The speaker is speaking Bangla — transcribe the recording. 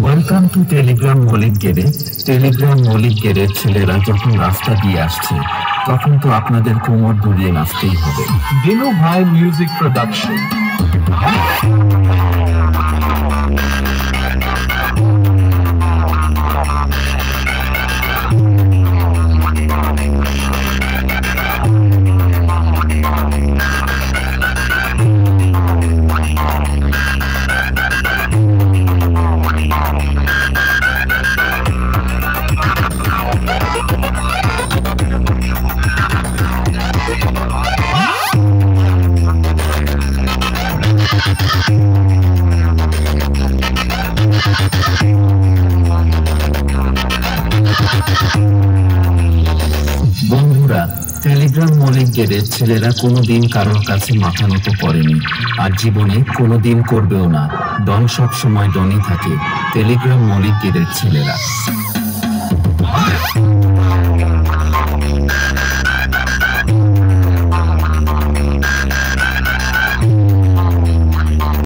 ওয়েলকাম টু টেলিগ্রাম মলিক গেরে। টেলিগ্রাম মলিক গেরের ছেলেরা যখন রাস্তা দিয়ে আসছে তখন তো আপনাদের কোমর দুলিয়ে নাচতেই হবে। দিনু ভাই মিউজিক প্রোডাকশন। বন্ধুরা, টেলিগ্রাম মলিক গেরের ছেলেরা কোনোদিন কারোর কাছে মাথা নত করেনি, আর জীবনে কোনোদিন করবেও না। ডন সব সময় ডনই থাকে। টেলিগ্রাম মলিক গেরের ছেলেরা।